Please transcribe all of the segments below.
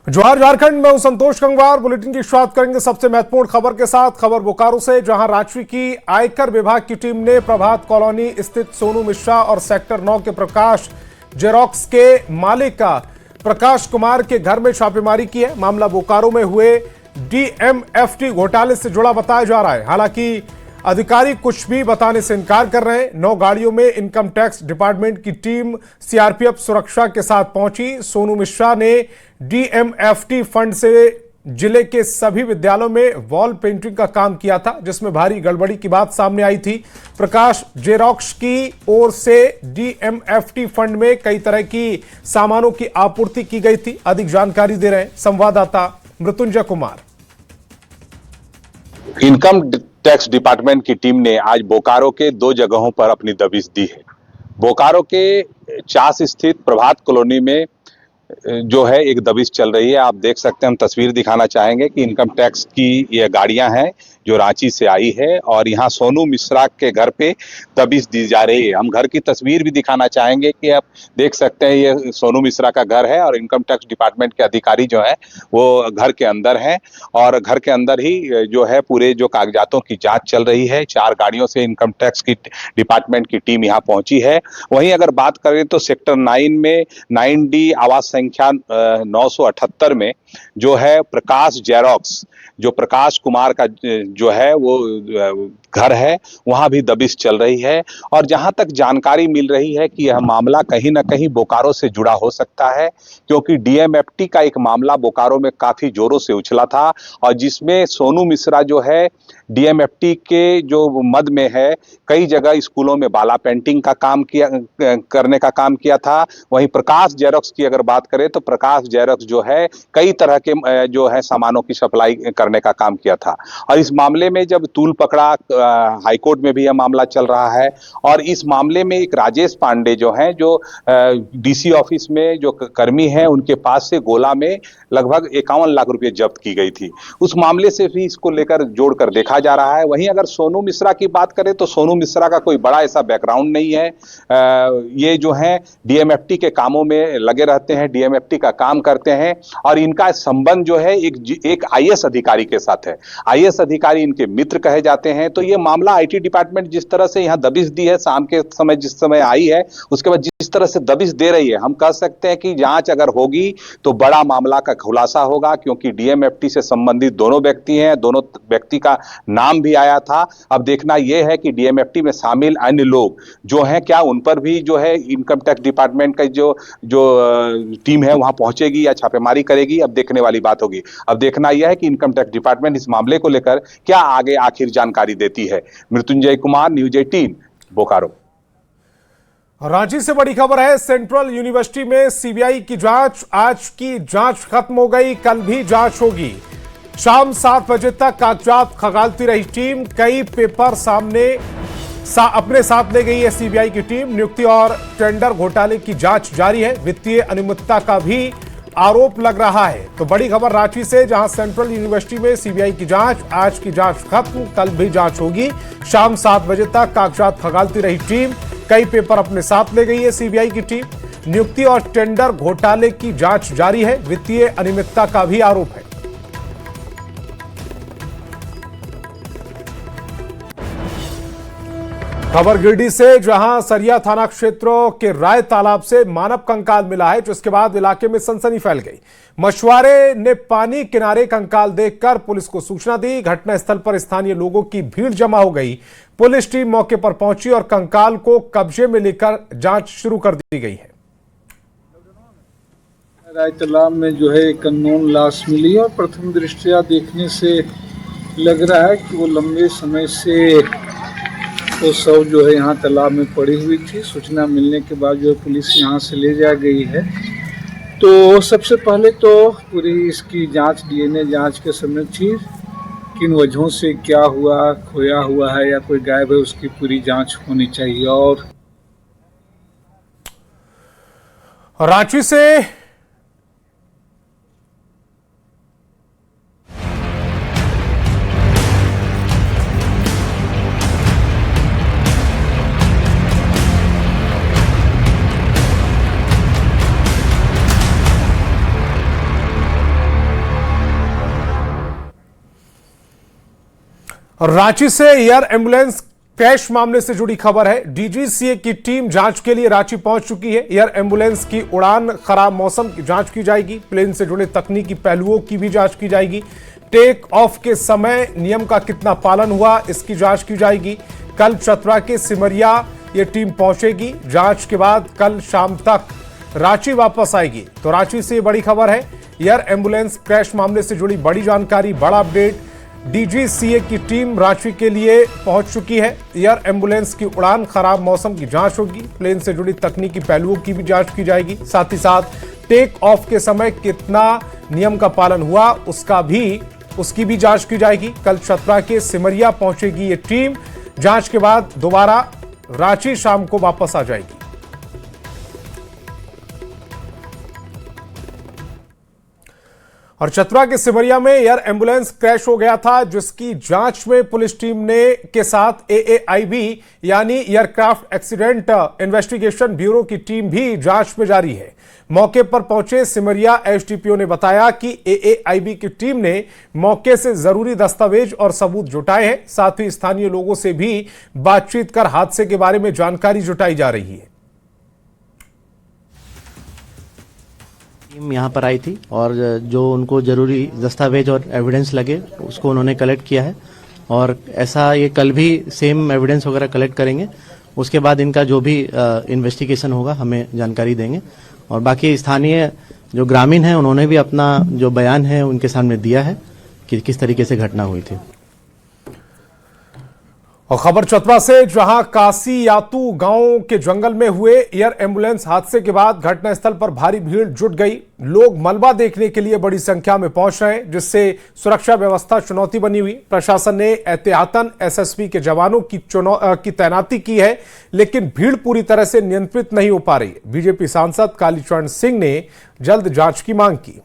जोहार झारखंड में हूं संतोष गंगवार। बुलेटिन की शुरुआत करेंगे सबसे महत्वपूर्ण खबर के साथ। खबर बोकारो से, जहां रांची की आयकर विभाग की टीम ने प्रभात कॉलोनी स्थित सोनू मिश्रा और सेक्टर 9 के प्रकाश जेरोक्स के मालिक का प्रकाश कुमार के घर में छापेमारी की है। मामला बोकारो में हुए डीएमएफटी घोटाले से जुड़ा बताया जा रहा है। हालांकि अधिकारी कुछ भी बताने से इनकार कर रहे हैं। 9 गाड़ियों में इनकम टैक्स डिपार्टमेंट की टीम सीआरपीएफ सुरक्षा के साथ पहुंची। सोनू मिश्रा ने डीएमएफटी फंड से जिले के सभी विद्यालयों में वॉल पेंटिंग का काम किया था, जिसमें भारी गड़बड़ी की बात सामने आई थी। प्रकाश जेरोक्स की ओर से डीएमएफटी फंड में कई तरह की सामानों की आपूर्ति की गई थी। अधिक जानकारी दे रहे हैं संवाददाता Mrityunjay Kumar. Income tax department की टीम ने आज बोकारो के 2 जगहों पर अपनी दबिश दी है। बोकारो के चास स्थित प्रभात कॉलोनी में जो है एक दबिश चल रही है। आप देख सकते हैं, हम तस्वीर दिखाना चाहेंगे कि इनकम टैक्स की ये गाड़ियां हैं जो रांची से आई है और यहाँ सोनू मिश्रा के घर पे दबिश दी जा रही है। हम घर की तस्वीर भी दिखाना चाहेंगे कि आप देख सकते हैं, ये सोनू मिश्रा का घर है और इनकम टैक्स डिपार्टमेंट के अधिकारी जो है वो घर के अंदर हैं और घर के अंदर ही जो है पूरे जो कागजातों की जांच चल रही है। 4 गाड़ियों से इनकम टैक्स की डिपार्टमेंट की टीम यहाँ पहुंची है। वहीं अगर बात करें तो सेक्टर 9 में 9D आवास संख्या 978 में जो है प्रकाश जेरोक्स, जो प्रकाश कुमार का जो है वो घर है, वहां भी दबिश चल रही है। और जहां तक जानकारी मिल रही है कि यह मामला कहीं ना कहीं बोकारो से जुड़ा हो सकता है, क्योंकि डीएमएफटी का एक मामला बोकारो में काफी जोरों से उछला था और जिसमें सोनू मिश्रा जो है डीएमएफटी के जो मद में है, कई जगह स्कूलों में बाला पेंटिंग का काम करने का काम किया था। वहीं प्रकाश जेरोक्स की अगर बात करें तो प्रकाश जेरोक्स जो है कई तरह के जो है सामानों की सप्लाई करने का काम किया था। और इस मामले में जब तूल पकड़ा, हाईकोर्ट में भी यह मामला चल रहा है और इस मामले में एक राजेश पांडे जो हैं, जो डीसी ऑफिस में जो कर्मी हैं, उनके पास से गोला में लगभग 51 लाख रुपए जब्त की गई थी। उस मामले से भी इसको लेकर जोड़कर देखा जा रहा है। वहीं अगर सोनू मिश्रा की बात करें तो सोनू मिश्रा का कोई बड़ा ऐसा बैकग्राउंड नहीं है। ये जो है डीएमएफटी के कामों में लगे रहते हैं, डीएमएफटी का काम करते हैं और इनका संबंध जो है एक आईएएस अधिकारी के साथ है। आईएएस अधिकारी इनके मित्र कहे जाते हैं। तो ये मामला आईटी डिपार्टमेंट जिस तरह से यहाँ दबिश दी है, शाम के समय जिस समय आई है, उसके बाद जिस तरह से दबिश दे रही है, हम कह सकते हैं कि जांच अगर होगी तो बड़ा मामला का खुलासा होगा, क्योंकि डीएमएफटी से संबंधित दोनों व्यक्ति हैं, दोनों व्यक्ति का नाम भी आया था। अब देखना यह है कि डीएमएफटी में शामिल अन्य लोग जो हैं, क्या उन पर भी जो है इनकम टैक्स डिपार्टमेंट का जो टीम है वहां पहुंचेगी या छापेमारी करेगी। अब देखने वाली बात होगी। अब देखना यह है कि इनकम टैक्स डिपार्टमेंट इस मामले को लेकर क्या आगे आखिर जानकारी देती है। मृत्युंजय कुमार, न्यूज 18 बोकारो। रांची से बड़ी खबर है। सेंट्रल यूनिवर्सिटी में सीबीआई की जांच, आज की जांच खत्म हो गई, कल भी जांच होगी। शाम 7 बजे तक कागजात खंगालती रही टीम। कई पेपर अपने साथ ले गई है सीबीआई की टीम। नियुक्ति और टेंडर घोटाले की जांच जारी है। वित्तीय अनियमितता का भी आरोप लग रहा है। तो बड़ी खबर रांची से, जहां सेंट्रल यूनिवर्सिटी में सीबीआई की जांच, आज की जांच खत्म, कल भी जांच होगी। शाम 7 बजे तक कागजात खंगालती रही टीम। कई पेपर अपने साथ ले गई है सीबीआई की टीम। नियुक्ति और टेंडर घोटाले की जांच जारी है। वित्तीय अनियमितता का भी आरोप है। खबर गिरिडीह से, जहां सरिया थाना क्षेत्रों के राय तालाब से मानव कंकाल मिला है, जिसके बाद इलाके में सनसनी फैल गई। मछुआरे ने पानी किनारे कंकाल देखकर पुलिस को सूचना दी। घटनास्थल पर स्थानीय लोगों की भीड़ जमा हो गई। पुलिस टीम मौके पर पहुंची और कंकाल को कब्जे में लेकर जांच शुरू कर दी गई है। राय तालाब में जो है एक अननोन लाश मिली और प्रथम दृष्टया देखने से लग रहा है कि वो लंबे समय से वो शव जो है यहाँ तालाब में पड़ी हुई थी। सूचना मिलने के बाद जो है पुलिस यहाँ से ले जा गई है। तो सबसे पहले तो पूरी इसकी जांच, डीएनए जांच के समय थी, किन वजहों से क्या हुआ, खोया हुआ है या कोई गायब है, उसकी पूरी जांच होनी चाहिए। और रांची से और रांची से एयर एम्बुलेंस क्रैश मामले से जुड़ी खबर है। डीजीसीए की टीम जांच के लिए रांची पहुंच चुकी है। एयर एम्बुलेंस की उड़ान, खराब मौसम की जांच की जाएगी। प्लेन से जुड़े तकनीकी पहलुओं की भी जांच की जाएगी। टेक ऑफ के समय नियम का कितना पालन हुआ, इसकी जांच की जाएगी। कल चतरा के सिमरिया ये टीम पहुंचेगी। जांच के बाद कल शाम तक रांची वापस आएगी। तो रांची से बड़ी खबर है। एयर एम्बुलेंस क्रैश मामले से जुड़ी बड़ी जानकारी, बड़ा अपडेट। डीजीसीए की टीम रांची के लिए पहुंच चुकी है। एयर एम्बुलेंस की उड़ान, खराब मौसम की जांच होगी। प्लेन से जुड़ी तकनीकी पहलुओं की भी जांच की जाएगी। साथ ही साथ टेक ऑफ के समय कितना नियम का पालन हुआ, उसकी भी जांच की जाएगी। कल चतरा के सिमरिया पहुंचेगी ये टीम। जांच के बाद दोबारा रांची शाम को वापस आ जाएगी। और चतरा के सिमरिया में एयर एम्बुलेंस क्रैश हो गया था, जिसकी जांच में पुलिस टीम ने के साथ एएआईबी यानी एयरक्राफ्ट एक्सीडेंट इन्वेस्टिगेशन ब्यूरो की टीम भी जांच में जारी है। मौके पर पहुंचे सिमरिया एसडीपीओ ने बताया कि एएआईबी की टीम ने मौके से जरूरी दस्तावेज और सबूत जुटाए हैं। साथ ही स्थानीय लोगों से भी बातचीत कर हादसे के बारे में जानकारी जुटाई जा रही है। टीम यहाँ पर आई थी और जो उनको जरूरी दस्तावेज और एविडेंस लगे उसको उन्होंने कलेक्ट किया है। और ऐसा ये कल भी सेम एविडेंस वगैरह कलेक्ट करेंगे। उसके बाद इनका जो भी इन्वेस्टिगेशन होगा हमें जानकारी देंगे। और बाकी स्थानीय जो ग्रामीण हैं उन्होंने भी अपना जो बयान है उनके सामने दिया है कि किस तरीके से घटना हुई थी। और खबर चतरा से, जहां कासी यातू गांव के जंगल में हुए एयर एम्बुलेंस हादसे के बाद घटनास्थल पर भारी भीड़ जुट गई। लोग मलबा देखने के लिए बड़ी संख्या में पहुंच रहे हैं, जिससे सुरक्षा व्यवस्था चुनौती बनी हुई। प्रशासन ने एहतियातन एसएसबी के जवानों की तैनाती की है, लेकिन भीड़ पूरी तरह से नियंत्रित नहीं हो पा रही है। बीजेपी सांसद कालीचरण सिंह ने जल्द जांच की मांग की।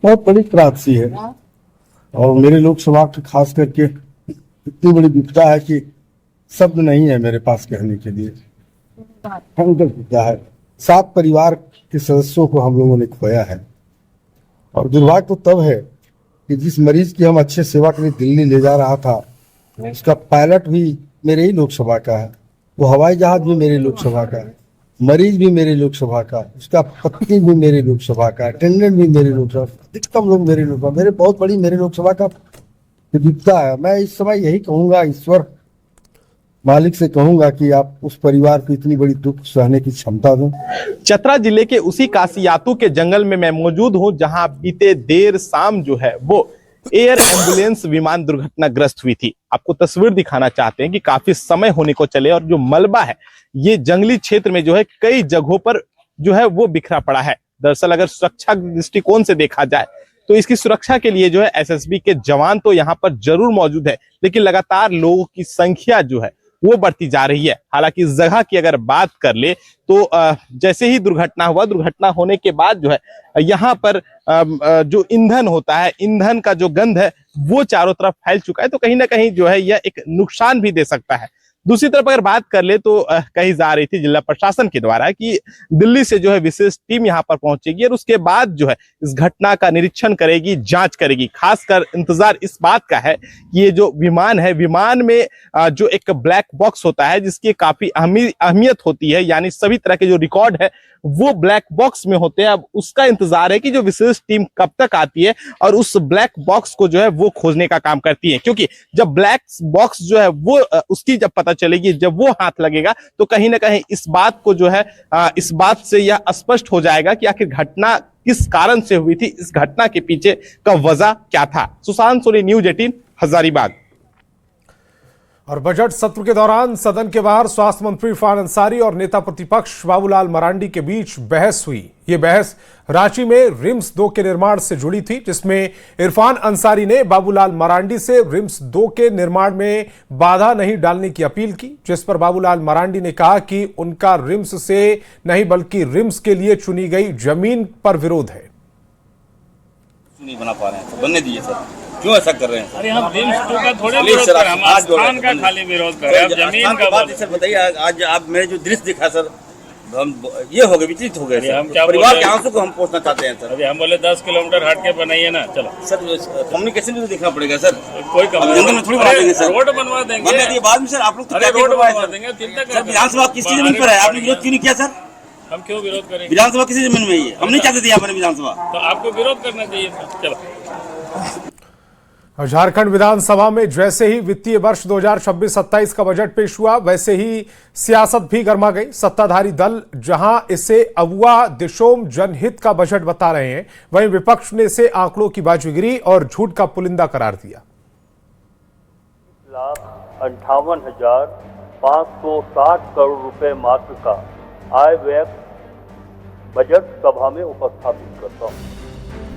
बहुत बड़ी त्रासदी है और मेरे लोकसभा की खास करके इतनी बड़ी विपदा है कि शब्द नहीं है मेरे पास कहने के लिए। भयंकर विपदा है। 7 परिवार के सदस्यों को हम लोगों ने खोया है। और दुर्भाग्य तो तब है कि जिस मरीज की हम अच्छे सेवा के लिए दिल्ली ले जा रहा था, उसका पायलट भी मेरे ही लोकसभा का है, वो हवाई जहाज भी मेरे लोकसभा का है, मरीज भी मेरे लोकसभा का, उसका पत्नी भी मेरे लोकसभा का, अटेंडेंट भी मेरे लोकसभा, अधिकतम लोग मेरे लोकसभा, मेरे बहुत बड़ी मेरे लोकसभा का विपदा है। मैं इस समय यही कहूंगा, ईश्वर मालिक से कहूंगा कि आप उस परिवार को इतनी बड़ी दुख सहने की क्षमता दें। चतरा जिले के उसी कासियातू के जंगल में मैं मौजूद हूं, जहां बीते देर शाम जो है वो एयर एम्बुलेंस विमान दुर्घटनाग्रस्त हुई थी। आपको तस्वीर दिखाना चाहते हैं कि काफी समय होने को चले और जो मलबा है ये जंगली क्षेत्र में जो है कई जगहों पर जो है वो बिखरा पड़ा है। दरअसल अगर सुरक्षा दृष्टिकोण से देखा जाए तो इसकी सुरक्षा के लिए जो है एसएसबी के जवान तो यहाँ पर जरूर मौजूद है, लेकिन लगातार लोगों की संख्या जो है वो बढ़ती जा रही है। हालांकि इस जगह की अगर बात कर ले तो जैसे ही दुर्घटना हुआ, दुर्घटना होने के बाद जो है यहाँ पर जो ईंधन होता है, ईंधन का जो गंध है वो चारों तरफ फैल चुका है। तो कहीं ना कहीं जो है यह एक नुकसान भी दे सकता है। दूसरी तरफ अगर बात कर ले तो कही जा रही थी जिला प्रशासन के द्वारा कि दिल्ली से जो है विशेष टीम यहाँ पर पहुंचेगी और उसके बाद जो है इस घटना का निरीक्षण करेगी, जांच करेगी। खासकर इंतजार इस बात का है कि ये जो विमान है, विमान में जो एक ब्लैक बॉक्स होता है जिसकी काफी अहमियत होती है, यानी सभी तरह के जो रिकॉर्ड है वो ब्लैक बॉक्स में होते हैं। अब उसका इंतजार है कि जो विशेष टीम कब तक आती है और उस ब्लैक बॉक्स को जो है वो खोजने का काम करती है। क्योंकि जब ब्लैक बॉक्स जो है वो उसकी जब पता चलेगी, जब वो हाथ लगेगा, तो कहीं ना कहीं इस बात को जो है इस बात से यह स्पष्ट हो जाएगा कि आखिर घटना किस कारण से हुई थी, इस घटना के पीछे का वजह क्या था। सुशांत सोनी, न्यूज 18, हजारीबाग। और बजट सत्र के दौरान सदन के बाहर स्वास्थ्य मंत्री इरफान अंसारी और नेता प्रतिपक्ष बाबूलाल मरांडी के बीच बहस हुई। ये बहस रांची में रिम्स 2 के निर्माण से जुड़ी थी, जिसमें इरफान अंसारी ने बाबूलाल मरांडी से रिम्स 2 के निर्माण में बाधा नहीं डालने की अपील की, जिस पर बाबूलाल मरांडी ने कहा कि उनका रिम्स से नहीं बल्कि रिम्स के लिए चुनी गई जमीन पर विरोध है। नहीं बना पा रहे हैं तो बनने दीजिए सर, क्यों ऐसा कर रहे हैं? अरे हम रिम्स 2 का थोड़े विरोध कर रहे हैं, हम स्थान का खाली विरोध कर रहे हैं। अब जमीन का बात सर बताइए। आज आप मेरे जो दृश्य दिखा सर, हम ये हो गए, विचलित हो गए अरे सर। हम क्या परिवार बोल के रहे हैं? आंसू को हम पोषना चाहते हैं सर। अभी हम बोले 10 किलोमीटर हट के बनाइए ना, चलो सर कम्युनिकेशन भी तो देखना पड़ेगा सर। कोई अब जंगल में थोड़ी बना देंगे सर। रोड बनवा देंगे, बनवा दिए बाद में सर, आप लोग तो अरे क्या रोड करवाए बनवा सर? देंगे, चिंता सर कर। विधानसभा किसकी जमीन पर है? आपने विरोध क्यों नहीं किया सर? हम क्यों विरोध करेंगे? विधानसभा किसी जमीन में ही है, हम नहीं चाहते थे यहाँ पर विधानसभा। तो आपको विरोध करना चाहिए था। चलो। झारखंड विधानसभा में जैसे ही वित्तीय वर्ष 2026-27 का बजट पेश हुआ, वैसे ही सियासत भी गर्मा गई। सत्ताधारी दल जहां इसे अगुआ दिशोम जनहित का बजट बता रहे हैं, वहीं विपक्ष ने इसे आंकड़ों की बाजीगरी और झूठ का पुलिंदा करार दिया। 1,58,560 करोड़ रुपए मात्र का आय व्यय बजट सभा में उपस्थापित करता हूँ।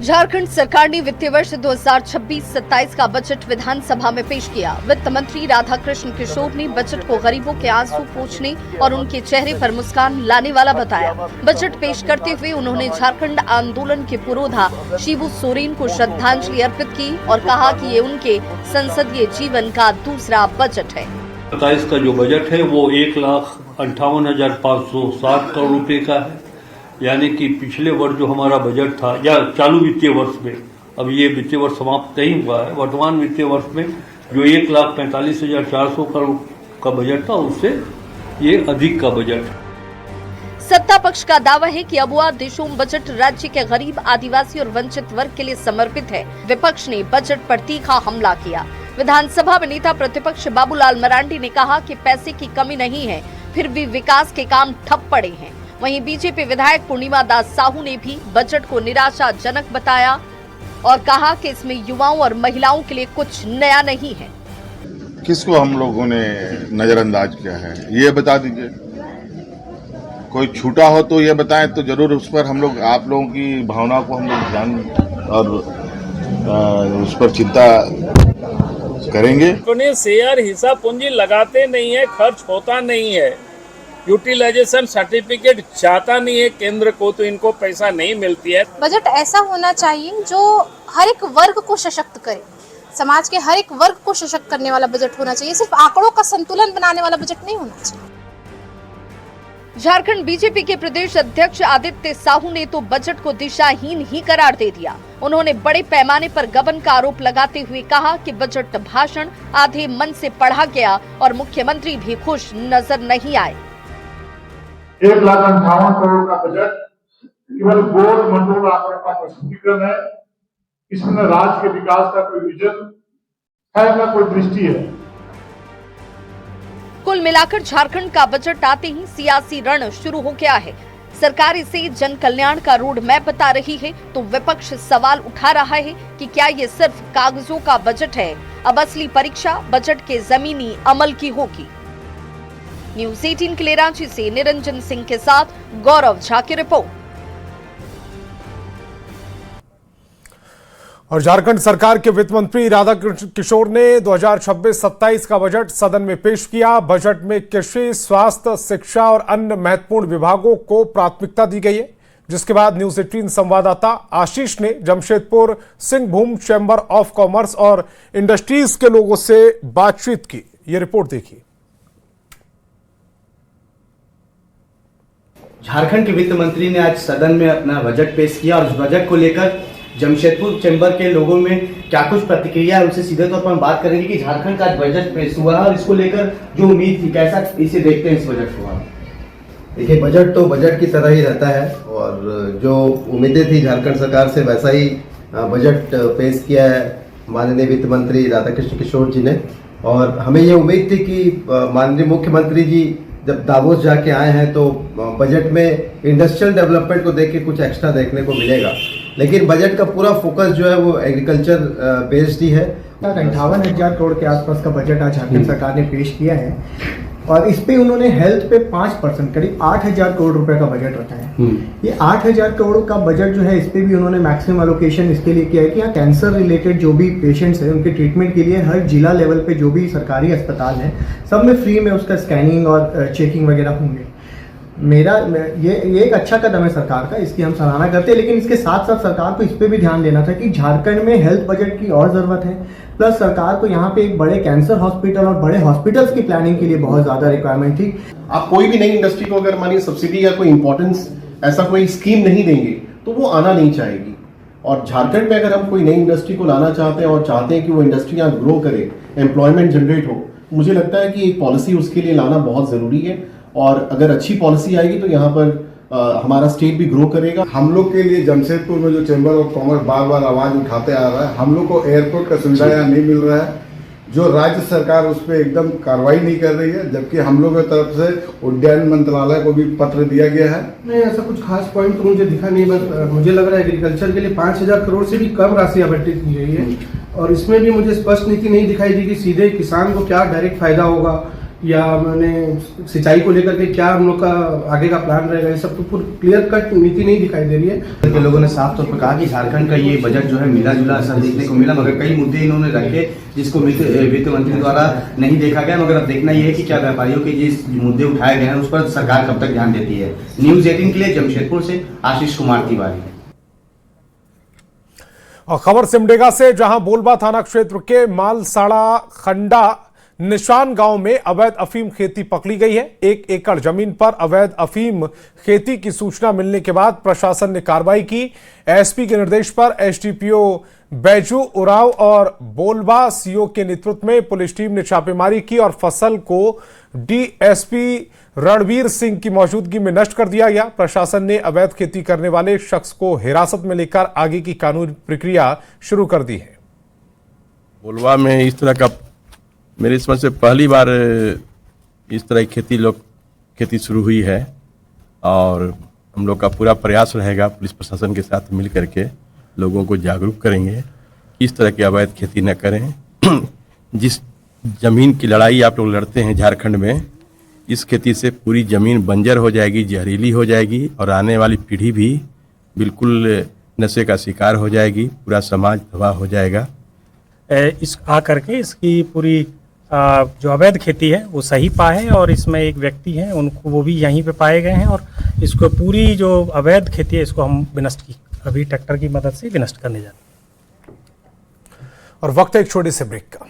झारखंड सरकार ने वित्तीय वर्ष 2026-27 का बजट विधानसभा में पेश किया। वित्त मंत्री राधाकृष्ण किशोर ने बजट को गरीबों के आंसू पोंछने और उनके चेहरे पर मुस्कान लाने वाला बताया। बजट पेश करते हुए उन्होंने झारखंड आंदोलन के पुरोधा शिबू सोरेन को श्रद्धांजलि अर्पित की और कहा कि ये उनके संसदीय जीवन का दूसरा बजट है। 27 का जो बजट है वो 1,58,560 करोड़ रुपए का है, यानी कि पिछले वर्ष जो हमारा बजट था या चालू वित्तीय वर्ष में, अब ये वित्तीय वर्ष समाप्त नहीं हुआ है, वर्तमान वित्तीय वर्ष में जो 1,45,400 करोड़ का बजट था उससे ये अधिक का बजट है। सत्ता पक्ष का दावा है कि अबुआ दिशोम बजट राज्य के गरीब, आदिवासी और वंचित वर्ग के लिए समर्पित है। विपक्ष ने बजट पर तीखा हमला किया। विधानसभा में नेता प्रतिपक्ष बाबूलाल मरांडी ने कहा कि पैसे की कमी नहीं है, फिर भी विकास के काम ठप पड़े हैं। वहीं बीजेपी विधायक पूर्णिमा दास साहू ने भी बजट को निराशाजनक बताया और कहा कि इसमें युवाओं और महिलाओं के लिए कुछ नया नहीं है। किसको हम लोगों ने नजरअंदाज किया है ये बता दीजिए। कोई छूटा हो तो ये बताएं, तो जरूर उस पर हम लोग, आप लोगों की भावनाओं को हम लोग ध्यान और उस पर चिंता करेंगे। अपने शेयर हिसाब पूंजी लगाते नहीं है, खर्च होता नहीं है, यूटिलाइजेशन सर्टिफिकेट जाता नहीं है केंद्र को, तो इनको पैसा नहीं मिलती है। बजट ऐसा होना चाहिए जो हर एक वर्ग को सशक्त करे, समाज के हर एक वर्ग को सशक्त करने वाला बजट होना चाहिए। सिर्फ आंकड़ों का संतुलन बनाने वाला बजट नहीं होना चाहिए। झारखंड बीजेपी के प्रदेश अध्यक्ष आदित्य साहू ने तो बजट को दिशाहीन ही करार दे दिया। उन्होंने बड़े पैमाने पर गबन का आरोप लगाते हुए कहा कि बजट भाषण आधे मन से पढ़ा गया और मुख्यमंत्री भी खुश नजर नहीं आए। 1,58,000 करोड़ का बजट केवल गोल मटोल आंकड़ों का प्रस्तुतिकरण है। इसमें न राज्य के विकास का कोई विजन है, न कोई दृष्टि है। कुल मिलाकर झारखंड का बजट आते ही सियासी रण शुरू हो गया है। सरकार इसे जन कल्याण का रोड मैप बता रही है तो विपक्ष सवाल उठा रहा है कि क्या ये सिर्फ कागजों का बजट है। अब असली परीक्षा बजट के जमीनी अमल की होगी। न्यूज़ 18 के लिए रांची से निरंजन सिंह के साथ गौरव झा की रिपोर्ट। और झारखंड सरकार के वित्त मंत्री राधाकृष्ण किशोर ने 2026-27 का बजट सदन में पेश किया। बजट में कृषि, स्वास्थ्य, शिक्षा और अन्य महत्वपूर्ण विभागों को प्राथमिकता दी गई है, जिसके बाद न्यूज़ 18 संवाददाता आशीष ने Jamshedpur Singhbhum chamber of commerce और इंडस्ट्रीज के लोगों से बातचीत की। ये रिपोर्ट देखिए। झारखंड के वित्त मंत्री ने आज सदन में अपना बजट पेश किया और उस बजट को लेकर जमशेदपुर चैम्बर के लोगों में क्या कुछ प्रतिक्रिया है उनसे सीधे तौर पर हम बात करेंगे कि झारखंड का बजट पेश हुआ और इसको लेकर जो उम्मीद थी, कैसा इसे देखते हैं इस बजट को? देखिए, बजट तो बजट की तरह ही रहता है और जो उम्मीदें थी झारखंड सरकार से वैसा ही बजट पेश किया है माननीय वित्त मंत्री राधाकृष्ण किशोर जी ने। और हमें ये उम्मीद थी कि माननीय मुख्यमंत्री जी जब दावोस जाके आए हैं तो बजट में इंडस्ट्रियल डेवलपमेंट को देख के कुछ एक्स्ट्रा देखने को मिलेगा, लेकिन बजट का पूरा फोकस जो है वो एग्रीकल्चर बेस्ड ही है। 58,000 करोड़ के आसपास का बजट आज झारखंड सरकार ने पेश किया है और इस पे उन्होंने हेल्थ पे 5% करीब 8,000 करोड़ रुपए का बजट रखा है। ये 8,000 करोड़ का बजट जो है इस पे भी उन्होंने मैक्सिमम एलोकेशन इसके लिए किया है कि यहाँ कैंसर रिलेटेड जो भी पेशेंट्स हैं उनके ट्रीटमेंट के लिए हर जिला लेवल पे जो भी सरकारी अस्पताल है सब में फ्री में उसका स्कैनिंग और चेकिंग वगैरह होंगे। मेरा ये एक अच्छा कदम है सरकार का, इसकी हम सराहना करते हैं, लेकिन इसके साथ साथ सरकार को इस पे भी ध्यान देना था कि झारखंड में हेल्थ बजट की और ज़रूरत है, प्लस सरकार को यहाँ पे एक बड़े कैंसर हॉस्पिटल और बड़े हॉस्पिटल्स की प्लानिंग के लिए बहुत ज़्यादा रिक्वायरमेंट थी। आप कोई भी नई इंडस्ट्री को अगर मानिए सब्सिडी या कोई इंपॉर्टेंस ऐसा कोई स्कीम नहीं देंगे तो वो आना नहीं चाहेगी। और झारखंड में अगर हम कोई नई इंडस्ट्री को लाना चाहते हैं और चाहते हैं कि वो इंडस्ट्री यहाँ ग्रो करे, एम्प्लॉयमेंट जनरेट हो, मुझे लगता है कि एक पॉलिसी उसके लिए लाना बहुत ज़रूरी है। और अगर अच्छी पॉलिसी आएगी तो यहाँ पर हमारा स्टेट भी ग्रो करेगा। हम लोग के लिए जमशेदपुर में जो चैम्बर ऑफ कॉमर्स बार बार आवाज उठाते आ रहा है, हम लोग को एयरपोर्ट का सुविधा यहाँ नहीं मिल रहा है, जो राज्य सरकार उस पर एकदम कार्रवाई नहीं कर रही है, जबकि हम लोग की तरफ से उद्यान मंत्रालय को भी पत्र दिया गया है। नहीं, ऐसा कुछ खास पॉइंट तो मुझे दिखा नहीं, बस मुझे लग रहा है एग्रीकल्चर के लिए 5,000 करोड़ से भी कम राशि आवंटित की गई है, और इसमें भी मुझे स्पष्ट नीति नहीं दिखाई दी कि सीधे किसान को क्या डायरेक्ट फायदा होगा या मैंने सिंचाई को लेकर के क्या हम लोग का आगे का प्लान रहेगा, ये सब तो पूरी क्लियर कट नीति नहीं दिखाई दे रही है। लोगों ने साफ तौर पर कहा कि झारखंड का ये बजट जो है मिला जुला असर देखने को मिला, मगर कई मुद्दे इन्होंने रखे जिसको वित्त मंत्री द्वारा नहीं देखा गया। मगर अब देखना यह है कि क्या व्यापारियों के जिस मुद्दे उठाए गए हैं उस पर सरकार कब तक ध्यान देती है। न्यूज 18 के लिए जमशेदपुर से आशीष कुमार तिवारी। और खबर सिमडेगा से, जहां बोलबा थाना क्षेत्र के मालसाड़ा खंडा निशान गांव में अवैध अफीम खेती पकड़ी गई है। 1 एकड़ जमीन पर अवैध अफीम खेती की सूचना मिलने के बाद प्रशासन ने कार्रवाई की। एसपी के निर्देश पर एसडीपीओ बैजू उराव और बोलबा सीओ के नेतृत्व में पुलिस टीम ने छापेमारी की और फसल को डीएसपी रणवीर सिंह की मौजूदगी में नष्ट कर दिया गया। प्रशासन ने अवैध खेती करने वाले शख्स को हिरासत में लेकर आगे की कानूनी प्रक्रिया शुरू कर दी है। बोलबा में इस तरह का मेरी समझ से पहली बार इस तरह की खेती शुरू हुई है, और हम लोग का पूरा प्रयास रहेगा पुलिस प्रशासन के साथ मिल करके लोगों को जागरूक करेंगे इस तरह की अवैध खेती न करें। जिस जमीन की लड़ाई आप लोग लड़ते हैं झारखंड में, इस खेती से पूरी जमीन बंजर हो जाएगी, जहरीली हो जाएगी, और आने वाली पीढ़ी भी बिल्कुल नशे का शिकार हो जाएगी, पूरा समाज तबाह हो जाएगा। इस आकर के इसकी पूरी जो अवैध खेती है वो सही पाए, और इसमें एक व्यक्ति हैं उनको वो भी यहीं पे पाए गए हैं, और इसको पूरी जो अवैध खेती है इसको हम विनष्ट की अभी ट्रैक्टर की मदद से विनष्ट करने जा रहे हैं। और वक्त है एक छोटे से ब्रेक का।